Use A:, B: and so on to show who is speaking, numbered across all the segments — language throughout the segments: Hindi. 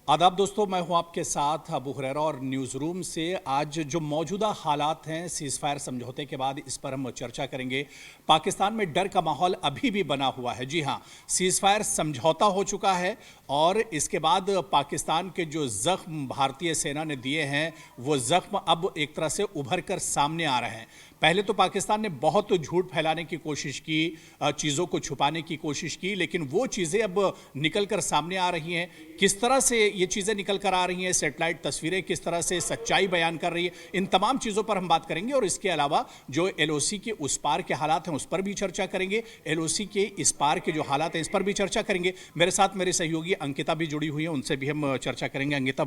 A: आदाब दोस्तों, मैं हूं आपके साथ अबू हुरैरा और न्यूज़ रूम से। आज जो मौजूदा हालात हैं सीज़ फायर समझौते के बाद, इस पर हम चर्चा करेंगे। पाकिस्तान में डर का माहौल अभी भी बना हुआ है। जी हां, सीज़ फायर समझौता हो चुका है और इसके बाद पाकिस्तान के जो ज़ख्म भारतीय सेना ने दिए हैं वो ज़ख्म अब एक तरह से उभर कर सामने आ रहे हैं। पहले तो पाकिस्तान ने बहुत झूठ फैलाने की कोशिश की, चीज़ों को छुपाने की कोशिश की, लेकिन वो चीज़ें अब निकल कर सामने आ रही हैं। किस तरह से ये चीज़ें निकल कर आ रही हैं, सैटेलाइट तस्वीरें किस तरह से सच्चाई बयान कर रही है, इन तमाम चीज़ों पर हम बात करेंगे। और इसके अलावा जो एलओसी के उस पार के हालात हैं उस पर भी चर्चा करेंगे, एलओसी के इस पार के जो हालात हैं इस पर भी चर्चा करेंगे। मेरे साथ मेरे सहयोगी अंकिता भी जुड़ी हुई हैं, उनसे भी हम चर्चा करेंगे। अंकिता,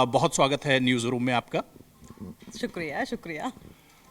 A: बहुत स्वागत है न्यूज़ रूम में आपका।
B: शुक्रिया शुक्रिया।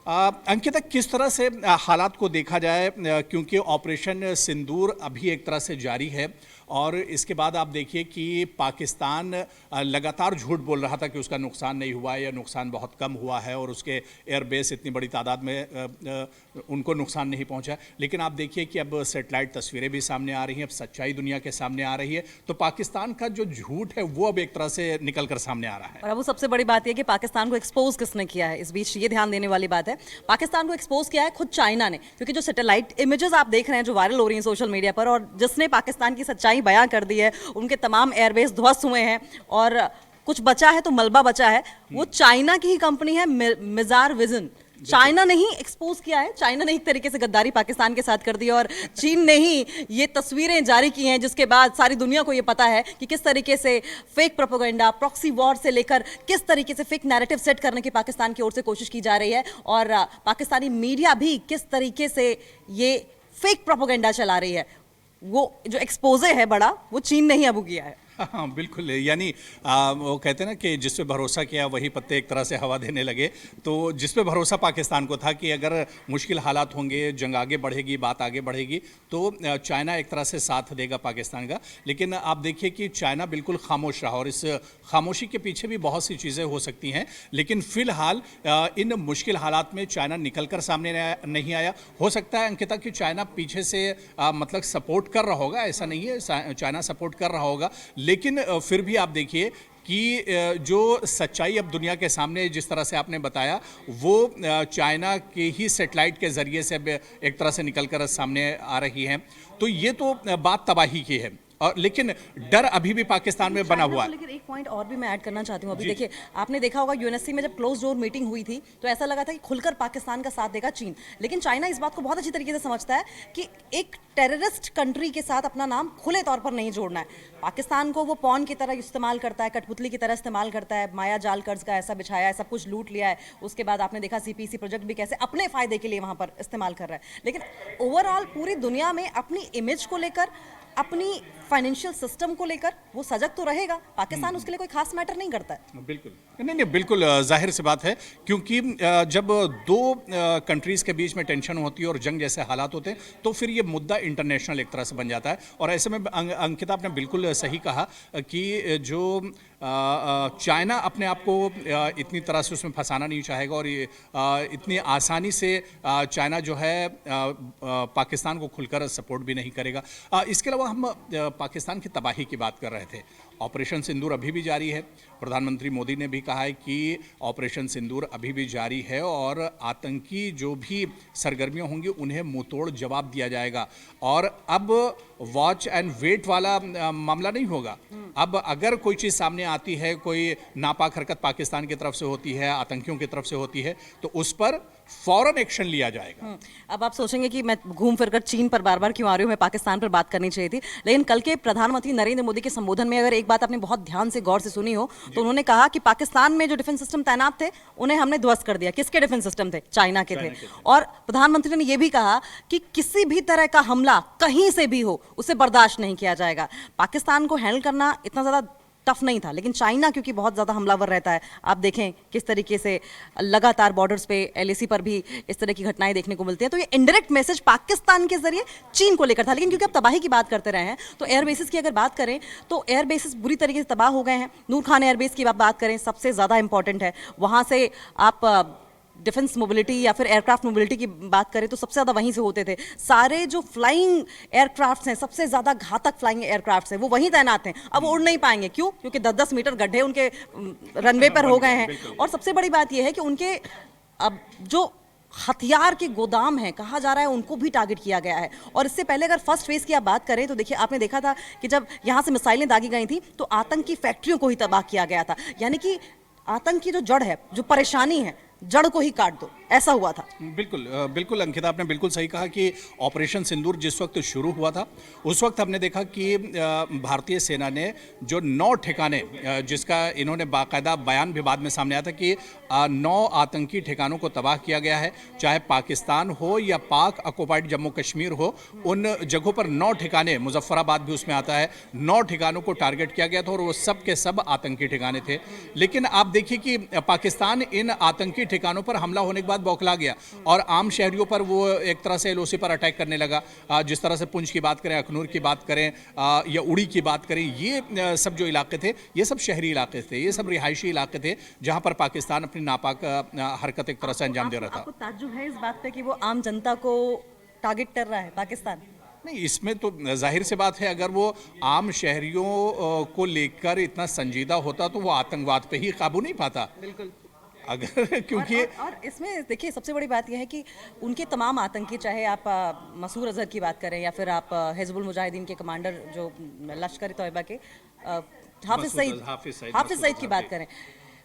A: अंकिता, किस तरह से हालात को देखा जाए, क्योंकि ऑपरेशन सिंदूर अभी एक तरह से जारी है और इसके बाद आप देखिए कि पाकिस्तान लगातार झूठ बोल रहा था कि उसका नुकसान नहीं हुआ या नुकसान बहुत कम हुआ है और उसके एयरबेस इतनी बड़ी तादाद में उनको नुकसान नहीं पहुंचा। लेकिन आप देखिए कि अब सैटेलाइट तस्वीरें भी सामने आ रही हैं, अब सच्चाई दुनिया के सामने आ रही है। तो पाकिस्तान का जो झूठ है वो अब एक तरह से निकल कर सामने आ रहा है।
B: और अब वो सबसे बड़ी बात यह कि पाकिस्तान को एक्सपोज किसने किया है, इस बीच ये ध्यान देने वाली बात है। पाकिस्तान को एक्सपोज किया है खुद चाइना ने, क्योंकि जो सैटेलाइट इमेजेस आप देख रहे हैं जो वायरल हो रही हैं सोशल मीडिया पर, और जिसने पाकिस्तान की सच्चाई बयां कर दी है, उनके तमाम एयरबेस ध्वस्त हुए हैं और कुछ बचा है तो मलबा बचा है, वो चाइना की ही कंपनी है मिजार विजन। चाइना ने ही एक्सपोज किया है, चाइना ने एक तरीके से गद्दारी पाकिस्तान के साथ कर दी और चीन ने ही ये तस्वीरें जारी की हैं, जिसके बाद सारी दुनिया को ये पता है कि किस तरीके से फेक प्रोपेगेंडा, प्रॉक्सी वॉर से लेकर किस तरीके से फेक नैरेटिव सेट करने की पाकिस्तान की ओर से कोशिश की जा रही है और पाकिस्तानी मीडिया भी किस तरीके से ये फेक प्रोपेगेंडा चला रही है। वो जो एक्सपोजे है बड़ा, वो चीन ने ही अबू किया है।
A: हाँ बिल्कुल, यानी वो कहते हैं ना कि जिस पे भरोसा किया वही पत्ते एक तरह से हवा देने लगे। तो जिस पे भरोसा पाकिस्तान को था कि अगर मुश्किल हालात होंगे, जंग आगे बढ़ेगी, बात आगे बढ़ेगी, तो चाइना एक तरह से साथ देगा पाकिस्तान का। लेकिन आप देखिए कि चाइना बिल्कुल खामोश रहा और इस खामोशी के पीछे भी बहुत सी चीज़ें हो सकती हैं। लेकिन फिलहाल इन मुश्किल हालात में चाइना निकल कर सामने नहीं आया। हो सकता है अंकिता कि चाइना पीछे से मतलब सपोर्ट कर रहा होगा, ऐसा नहीं है, चाइना सपोर्ट कर रहा होगा, लेकिन फिर भी आप देखिए कि जो सच्चाई अब दुनिया के सामने जिस तरह से आपने बताया, वो चाइना के ही सैटेलाइट के ज़रिए से अब एक तरह से निकलकर सामने आ रही है। तो ये तो बात तबाही की है, और लेकिन डर अभी भी पाकिस्तान में बना हुआ है।
B: लेकिन एक पॉइंट और भी मैं ऐड करना चाहती हूँ। अभी देखिए, आपने देखा होगा यूएनएससी में जब क्लोज डोर मीटिंग हुई थी तो ऐसा लगा था कि खुलकर पाकिस्तान का साथ देगा चीन, लेकिन चाइना इस बात को बहुत अच्छी तरीके से समझता है कि एक टेररिस्ट कंट्री के साथ अपना नाम खुले तौर पर नहीं जोड़ना है। पाकिस्तान को वो पॉन की तरह इस्तेमाल करता है, कठपुतली की तरह इस्तेमाल करता है, माया जाल कर्ज का ऐसा बिछाया है, सब कुछ लूट लिया है। उसके बाद आपने देखा सीपीसी प्रोजेक्ट भी कैसे अपने फायदे के लिए वहां पर इस्तेमाल कर रहा है। लेकिन ओवरऑल पूरी दुनिया में अपनी इमेज को लेकर, अपनी फाइनेंशियल सिस्टम को लेकर वो सजग तो रहेगा। पाकिस्तान उसके लिए कोई खास मैटर नहीं करता है।
A: बिल्कुल नहीं, बिल्कुल जाहिर सी बात है, क्योंकि जब दो कंट्रीज़ के बीच में टेंशन होती है और जंग जैसे हालात होते हैं तो फिर ये मुद्दा इंटरनेशनल एक तरह से बन जाता है। और ऐसे में अंकिता आपने बिल्कुल सही कहा कि जो चाइना अपने आप को इतनी तरह से उसमें फंसाना नहीं चाहेगा और इतनी आसानी से चाइना जो है पाकिस्तान को खुलकर सपोर्ट भी नहीं करेगा। इसके अलावा हम पाकिस्तान की तबाही की बात कर रहे थे। ऑपरेशन सिंदूर अभी भी जारी है। प्रधानमंत्री मोदी ने भी कहा है कि ऑपरेशन सिंदूर अभी भी जारी है और आतंकी जो भी सरगर्मियां होंगी उन्हें मुंहतोड़ जवाब दिया जाएगा। और अब वॉच एंड वेट वाला मामला नहीं होगा। अब अगर कोई चीज़ सामने आती है, कोई नापाक हरकत पाकिस्तान की तरफ से होती है, आतंकियों की तरफ से होती है, तो उस पर फौरन एक्शन लिया जाएगा।
B: अब आप सोचेंगे कि मैं घूम फिरकर चीन पर बार बार क्यों आ रही हूँ, मैं पाकिस्तान पर बात करनी चाहिए थी। लेकिन कल के प्रधानमंत्री नरेंद्र मोदी के संबोधन में अगर एक बात आपने बहुत ध्यान से गौर से सुनी हो तो उन्होंने कहा कि पाकिस्तान में जो डिफेंस सिस्टम तैनात थे उन्हें हमने ध्वस्त कर दिया। किसके डिफेंस सिस्टम थे? चाइना के थे। और प्रधानमंत्री ने यह भी कहा कि किसी भी तरह का हमला कहीं से भी हो उसे बर्दाश्त नहीं किया जाएगा। पाकिस्तान को हैंडल करना इतना ज्यादा टफ नहीं था, लेकिन चाइना क्योंकि बहुत ज़्यादा हमलावर रहता है, आप देखें किस तरीके से लगातार बॉर्डर्स पे, एलएसी पर भी इस तरह की घटनाएं देखने को मिलती हैं। तो ये इनडायरेक्ट मैसेज पाकिस्तान के जरिए चीन को लेकर था। लेकिन क्योंकि अब तबाही की बात करते रहे हैं तो एयर बेसिस की अगर बात करें तो एयर बेसिस बुरी तरीके से तबाह हो गए हैं। नूर खान एयरबेस की बात करें, सबसे ज़्यादा इंपॉर्टेंट है। वहाँ से आप डिफेंस मोबिलिटी या फिर एयरक्राफ्ट मोबिलिटी की बात करें तो सबसे ज़्यादा वहीं से होते थे। सारे जो फ्लाइंग एयरक्राफ्ट्स हैं, सबसे ज़्यादा घातक फ्लाइंग एयरक्राफ्ट्स हैं, वो वहीं तैनात हैं। अब उड़ नहीं पाएंगे, क्यों? क्योंकि 10-10 मीटर गड्ढे उनके रनवे पर हो गए हैं। और सबसे बड़ी बात यह है कि उनके अब जो हथियार के गोदाम हैं, कहा जा रहा है, उनको भी टारगेट किया गया है। और इससे पहले अगर फर्स्ट फेज की आप बात करें तो देखिए, आपने देखा था कि जब यहाँ से मिसाइलें दागी गई थी तो आतंकी फैक्ट्रियों को ही तबाह किया गया था। यानी कि आतंक की जो जड़ है, जो परेशानी है, जड़ को ही काट दो, ऐसा हुआ था।
A: बिल्कुल बिल्कुल अंकिता, आपने बिल्कुल सही कहा कि ऑपरेशन सिंदूर जिस वक्त शुरू हुआ था उस वक्त हमने देखा कि भारतीय सेना ने जो 9 ठिकाने, जिसका इन्होंने बाकायदा बयान भी बाद में सामने आया था कि 9 आतंकी ठिकानों को तबाह किया गया है। चाहे पाकिस्तान हो या पाक ऑक्युपाइड जम्मू कश्मीर हो, उन जगहों पर 9 ठिकाने, मुजफ्फराबाद भी उसमें आता है, 9 ठिकानों को टारगेट किया गया था और वो सब के सब आतंकी ठिकाने थे। लेकिन आप देखिए कि पाकिस्तान इन आतंकी ठिकानों पर हमला होने के बाद बौखला गया और आम शहरियों पर वो एक तरह से एलओसी पर अटैक करने लगा। जिस तरह से पुंछ की बात करें, अखनूर की बात करें या उड़ी की बात करें, ये सब जो इलाके थे, ये सब शहरी इलाके थे, ये सब रिहायशी इलाके थे जहां पर पाकिस्तान अपनी नापाक हरकत एक तरह से अंजाम दे रहा था।
B: आपको ताज्जुब है इस बात पे कि वो आम जनता को टारगेट कर रहा है पाकिस्तान?
A: नहीं, इसमें तो जाहिर सी बात है, अगर वो आम शहरियों को लेकर इतना संजीदा होता तो वो आतंकवाद पे ही काबू नहीं पाता।
B: बिल्कुल।
A: अगर क्योंकि
B: और इसमें देखिए, सबसे बड़ी बात यह है कि उनके तमाम आतंकी, चाहे आप मसूद अजहर की बात करें या फिर आप हिजबुल मुजाहिदीन के कमांडर जो लश्कर तैयबा के हाफिज सईद की बात करें,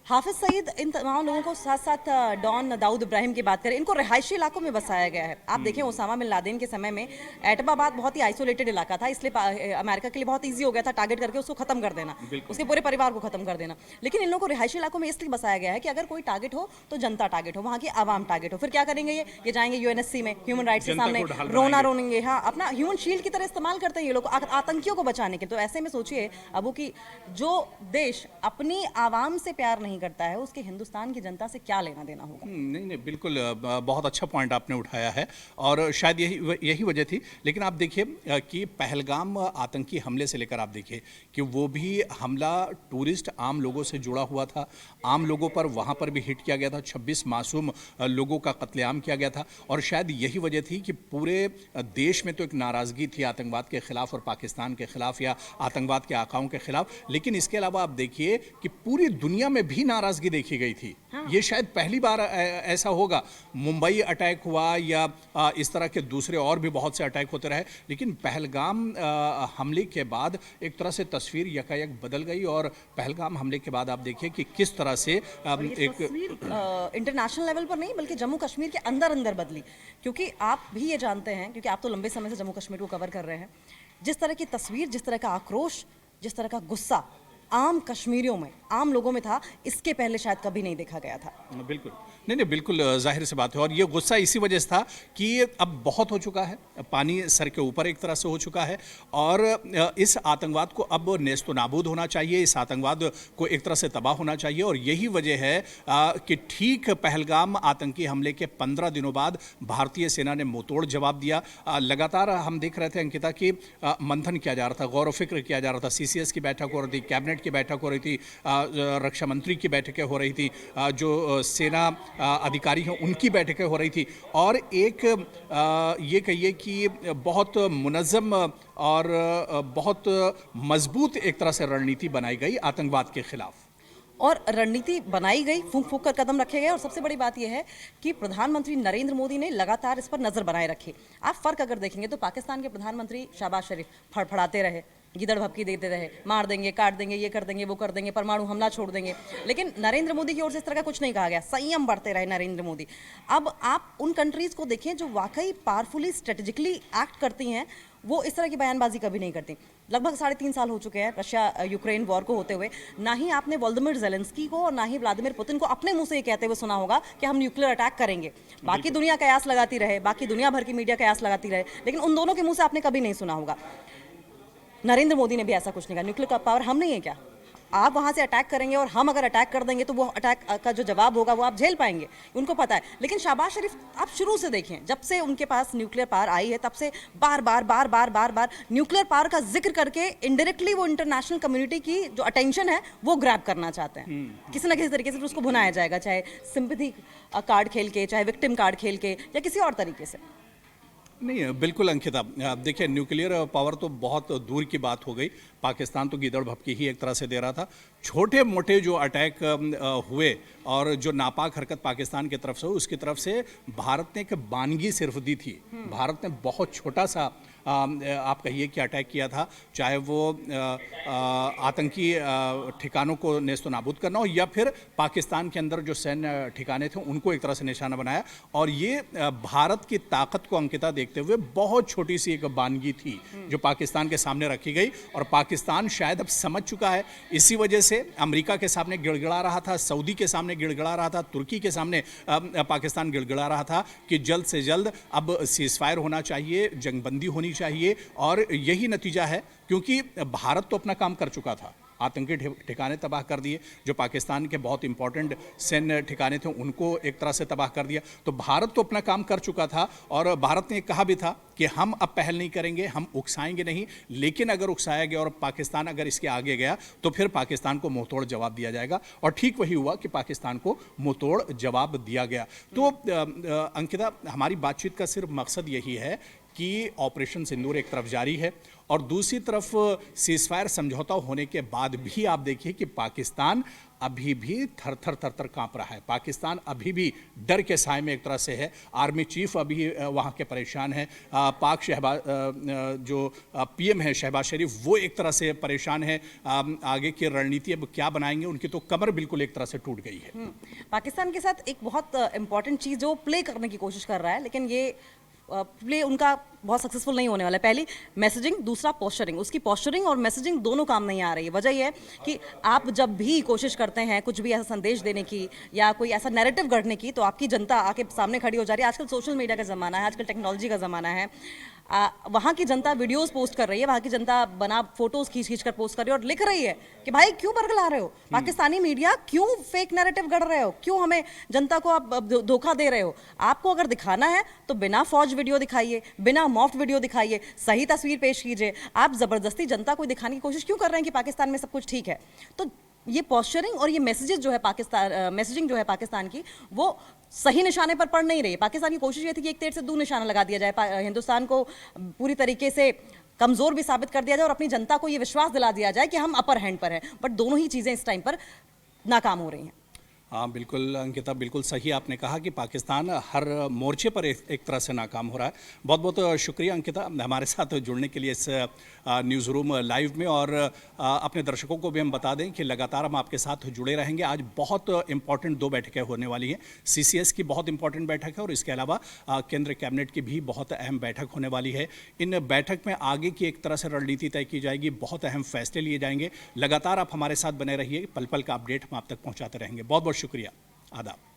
B: हाफिज सईद, इन तमाम लोगों को साथ साथ डॉन दाऊद इब्राहिम की बात करें, इनको रिहायशी इलाकों में बसाया गया है। आप देखें, ओसामा बिन लादेन के समय में एटमाबाद बहुत ही आइसोलेटेड इलाका था, इसलिए अमेरिका के लिए बहुत ईजी हो गया था टारगेट करके उसको खत्म कर देना, उसके पूरे परिवार को खत्म कर देना। लेकिन इन लोगों को रिहायशी इलाकों में इसलिए बसाया गया है कि अगर कोई टारगेट हो तो जनता टारगेट हो, वहाँ की आवाम टारगेट हो। फिर क्या करेंगे ये जाएंगे यूएनएससी में, ह्यूमन राइट्स के सामने रोनेंगे, हाँ, अपना ह्यूमन शील्ड की तरह इस्तेमाल करते हैं ये लोग आतंकियों को बचाने के। तो ऐसे में सोचिए अबू की जो देश अपनी आवाम से प्यार नहीं करता है, उसके हिंदुस्तान की जनता से क्या लेना देना होगा?
A: नहीं, बिल्कुल बहुत अच्छा पॉइंट आपने उठाया है और शायद यही वजह थी। लेकिन आप देखिए कि पहलगाम आतंकी हमले से लेकर आप देखिए कि वो भी हमला टूरिस्ट आम लोगों से जुड़ा हुआ था। आम लोगों पर वहाँ पर भी हिट किया गया था, 26 मासूम लोगों का कत्लेआम किया गया था। और शायद यही वजह थी कि पूरे देश में तो एक नाराज़गी थी आतंकवाद के खिलाफ और पाकिस्तान के खिलाफ या आतंकवाद के आकाओं के खिलाफ। लेकिन इसके अलावा आप देखिए कि पूरी दुनिया में भी नाराज़गी देखी गई थी। ये शायद पहली बार ऐसा होगा। मुंबई अटैक हुआ या इस तरह के दूसरे और भी बहुत से अटैक होते रहे, लेकिन पहलगाम हमले के बाद एक तरह से तस्वीर यकायक बदल गई। और पहलगाम हमले के बाद आप देखिए कि किस तरह से एक
B: इंटरनेशनल लेवल पर नहीं बल्कि जम्मू कश्मीर के अंदर अंदर बदली। क्योंकि आप भी ये जानते हैं, क्योंकि आप तो लंबे समय से जम्मू कश्मीर को कवर कर रहे हैं, जिस तरह की तस्वीर, जिस तरह का आक्रोश, जिस तरह का गुस्सा आम कश्मीरियों में, आम लोगों में था, इसके पहले शायद कभी नहीं देखा गया था।
A: बिल्कुल नहीं, बिल्कुल जाहिर सी बात है। और ये गुस्सा इसी वजह से था कि अब बहुत हो चुका है, पानी सर के ऊपर एक तरह से हो चुका है और इस आतंकवाद को अब नेस्तो नाबूद होना चाहिए, इस आतंकवाद को एक तरह से तबाह होना चाहिए। और यही वजह है कि ठीक पहलगाम आतंकी हमले के 15 दिनों बाद भारतीय सेना ने मुंहतोड़ जवाब दिया। लगातार हम देख रहे थे अंकिता कि मंथन किया जा रहा था, गौर व फिक्र किया जा रहा था, CCS की बैठक हो रही थी, कैबिनेट की बैठक हो रही थी, रक्षा मंत्री की बैठकें हो रही थी, जो सेना अधिकारी हैं उनकी बैठकें हो रही थी। और एक ये कहिए कि बहुत मुनज़्ज़म और बहुत मजबूत एक तरह से रणनीति बनाई गई आतंकवाद के खिलाफ।
B: और रणनीति बनाई गई, फूंक फूंक कर कदम रखे गए। और सबसे बड़ी बात यह है कि प्रधानमंत्री नरेंद्र मोदी ने लगातार इस पर नजर बनाए रखी। आप फर्क अगर देखेंगे तो पाकिस्तान के प्रधानमंत्री शहबाज शरीफ फड़फड़ाते रहे, गिदड़ भपकी देते रहे, मार देंगे, काट देंगे, ये कर देंगे, वो कर देंगे, परमाणु हमला छोड़ देंगे। लेकिन नरेंद्र मोदी की ओर से इस तरह का कुछ नहीं कहा गया, संयम बढ़ते रहे नरेंद्र मोदी। अब आप उन कंट्रीज को देखें जो वाकई पावरफुली स्ट्रेटेजिकली एक्ट करती हैं, वो इस तरह की बयानबाजी कभी नहीं करती। लगभग 3.5 साल हो चुके हैं रशिया यूक्रेन वॉर को होते हुए, ना ही आपने वोलोदिमिर ज़ेलेंस्की को और ना ही व्लादिमीर पुतिन को अपने मुंह से ये कहते हुए सुना होगा कि हम न्यूक्लियर अटैक करेंगे। बाकी दुनिया कयास लगाती रहे, बाकी दुनिया भर की मीडिया कयास लगाती रहे, लेकिन उन दोनों के मुंह से आपने कभी नहीं सुना होगा। नरेंद्र मोदी ने भी ऐसा कुछ नहीं कहा, न्यूक्लियर पावर हम नहीं है क्या? आप वहाँ से अटैक करेंगे और हम अगर अटैक कर देंगे तो वो अटैक का जो जवाब होगा वो आप झेल पाएंगे, उनको पता है। लेकिन शहबाज शरीफ आप शुरू से देखें, जब से उनके पास न्यूक्लियर पावर आई है तब से बार बार बार बार बार बार न्यूक्लियर पावर का जिक्र करके इनडायरेक्टली वो इंटरनेशनल कम्युनिटी की जो अटेंशन है वो ग्रैब करना चाहते हैं किसी ना किसी तरीके से। फिर उसको भुनाया जाएगा, चाहे सिंपैथी कार्ड खेल के, चाहे विक्टिम कार्ड खेल के, या किसी और तरीके से।
A: नहीं, बिल्कुल अंकिता, देखिए न्यूक्लियर पावर तो बहुत दूर की बात हो गई। पाकिस्तान तो गीदड़ भपकी ही एक तरह से दे रहा था। छोटे मोटे जो अटैक हुए और जो नापाक हरकत पाकिस्तान की तरफ से हुई, उसकी तरफ से भारत ने एक बानगी सिर्फ दी थी। भारत ने बहुत छोटा सा आप कहिए कि अटैक किया था, चाहे वो आतंकी ठिकानों को नेस्तो नाबूद करना हो या फिर पाकिस्तान के अंदर जो सैन्य ठिकाने थे उनको एक तरह से निशाना बनाया। और ये भारत की ताकत को अंकिता देखते हुए बहुत छोटी सी एक बानगी थी जो पाकिस्तान के सामने रखी गई। और पाकिस्तान शायद अब समझ चुका है, इसी वजह से अमेरिका के सामने गिड़गिड़ा रहा था, सऊदी के सामने गिड़गिड़ा रहा था, तुर्की के सामने पाकिस्तान गिड़गिड़ा रहा था कि जल्द से जल्द अब सीजफायर होना चाहिए, जंगबंदी होनी चाहिए। और यही नतीजा है, क्योंकि भारत तो अपना काम कर चुका था, आतंकी ठिकाने तबाह कर दिए, जो पाकिस्तान के बहुत इंपॉर्टेंट सैन्य ठिकाने थे उनको एक तरह से तबाह कर दिया। तो भारत तो अपना काम कर चुका था और भारत ने कहा भी था कि हम अब पहल नहीं करेंगे, हम उकसाएंगे नहीं, लेकिन अगर उकसाया गया और पाकिस्तान अगर इसके आगे गया तो फिर पाकिस्तान को मुंहतोड़ जवाब दिया जाएगा। और ठीक वही हुआ कि पाकिस्तान को मुंहतोड़ जवाब दिया गया। तो अंकिता, हमारी बातचीत का सिर्फ मकसद यही है कि ऑपरेशन सिंदूर एक तरफ जारी है और दूसरी तरफ सीजफायर समझौता होने के बाद भी आप देखिए कि पाकिस्तान अभी भी थर थर थर थर कांप रहा है। पाकिस्तान अभी भी डर के साए में एक तरह से है। आर्मी चीफ अभी वहाँ के परेशान है। पाक जो पीएम है शहबाज शरीफ, वो एक तरह से परेशान है। आगे की रणनीति अब क्या बनाएंगे, उनकी तो कमर बिल्कुल एक तरह से टूट गई है।
B: पाकिस्तान के साथ एक बहुत इंपॉर्टेंट चीज़ जो प्ले करने की कोशिश कर रहा है, लेकिन ये प्ले उनका बहुत सक्सेसफुल नहीं होने वाला है। पहली मैसेजिंग, दूसरा पोस्चरिंग। उसकी पोस्चरिंग और मैसेजिंग दोनों काम नहीं आ रही है। वजह यह है कि आप जब भी कोशिश करते हैं कुछ भी ऐसा संदेश देने की या कोई ऐसा नैरेटिव गढ़ने की, तो आपकी जनता आके सामने खड़ी हो जा रही है। आजकल सोशल मीडिया का ज़माना है, आजकल टेक्नोलॉजी का ज़माना है। वहाँ की जनता वीडियोस पोस्ट कर रही है, वहाँ की जनता बना फोटोज खींच कर पोस्ट कर रही है और लिख रही है कि भाई क्यों बरगला रहे हो, पाकिस्तानी मीडिया क्यों फेक नैरेटिव गढ़ रहे हो, क्यों हमें जनता को आप धोखा दे रहे हो। आपको अगर दिखाना है तो बिना फौज वीडियो दिखाइए, बिना मॉफ्ट वीडियो दिखाइए, सही तस्वीर पेश कीजिए। आप जबरदस्ती जनता को दिखाने की कोशिश क्यों कर रहे हैं कि पाकिस्तान में सब कुछ ठीक है। तो ये पोस्चरिंग और ये मैसेजेस जो है मैसेजिंग जो है पाकिस्तान की, वो सही निशाने पर पड़ नहीं रही है। पाकिस्तान की कोशिश ये थी कि एक तेर से दो निशाना लगा दिया जाए, हिंदुस्तान को पूरी तरीके से कमजोर भी साबित कर दिया जाए और अपनी जनता को ये विश्वास दिला दिया जाए कि हम अपर हैंड पर हैं। बट दोनों ही चीज़ें इस टाइम पर नाकाम हो रही हैं।
A: हाँ बिल्कुल अंकिता, बिल्कुल सही आपने कहा कि पाकिस्तान हर मोर्चे पर एक तरह से नाकाम हो रहा है। बहुत बहुत शुक्रिया अंकिता हमारे साथ जुड़ने के लिए इस न्यूज़ रूम लाइव में। और अपने दर्शकों को भी हम बता दें कि लगातार हम आपके साथ जुड़े रहेंगे। आज बहुत इंपॉर्टेंट 2 बैठकें होने वाली हैं। CCS की बहुत इंपॉर्टेंट बैठक है और इसके अलावा केंद्र कैबिनेट की भी बहुत अहम बैठक होने वाली है। इन बैठक में आगे की एक तरह से रणनीति तय की जाएगी, बहुत अहम फैसले लिए जाएंगे। लगातार आप हमारे साथ बने रहिए, पल पल का अपडेट हम आप तक पहुँचाते रहेंगे। बहुत बहुत शुक्रिया, आदाब।